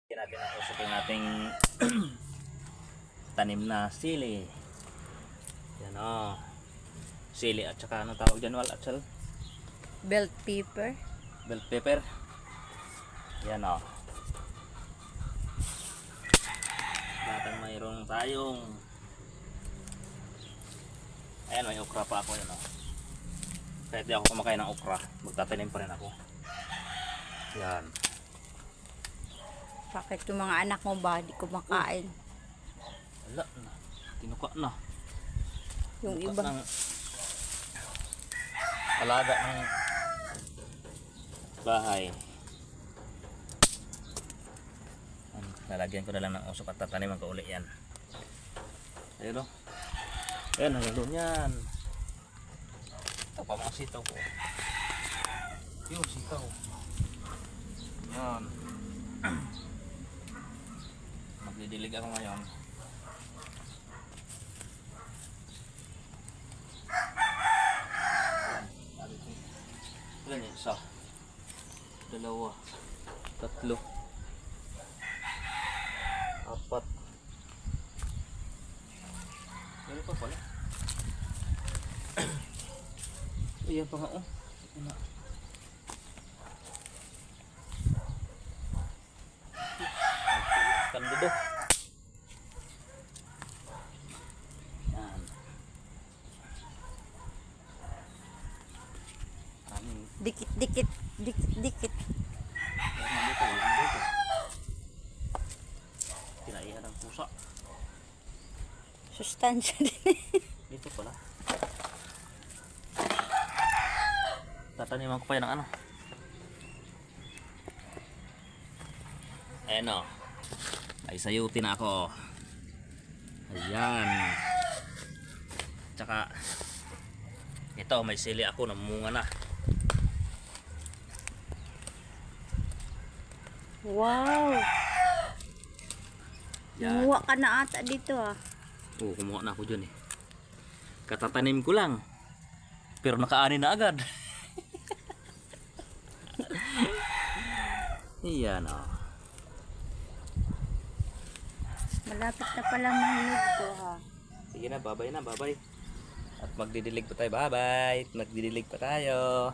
Natin ang usok yung ating tanim na sili. Yan o. Sili at saka ano tawag dyan, Wal? Atsal? Bell pepper. Bell pepper. Yan o. Natin mayroong tayong ayan, may okra pa ako. Yan o. Kahit di ako kumakain ng okra, magtatanim pa rin ako. Yan. Bakit yung mga anak mo ba di kumakain? Wala na. Tinuka na. Yung Tinuka iba. ng alaga ng bahay. Lalagyan ko na lang ng usok at tataniman ko ulit yan. Ayun o. Ayan, hanggang yan. Ito pa mga sitaw ko. Yung sitaw. Yan. Magdidilig ako ngayon. Ilan yun? Isa. Dalawa. Tatlo. Apat. Meron pa pala. Ayan pa nga oh. Kandido. Yan. Dikit, dikit, dikit, dikit. Dito. Kinaihan ng pusa. Sustansya din. Dito pala. Tataniman ko pa yan ng ano. Ayan o. Ay sayuti na ako. Ayan. Tsaka ito may sili ako, namunga na. Wow. Yan. Kumuha ka na ata dito ah. Oo, kumuha na ako dyan eh. Katatanim ko lang. Pero nakaani na agad. Iyan o. Malapit na pala mahulog to ha. Sige na, babay na, babay. At magdidilig pa tayo, babay. Magdidilig pa tayo.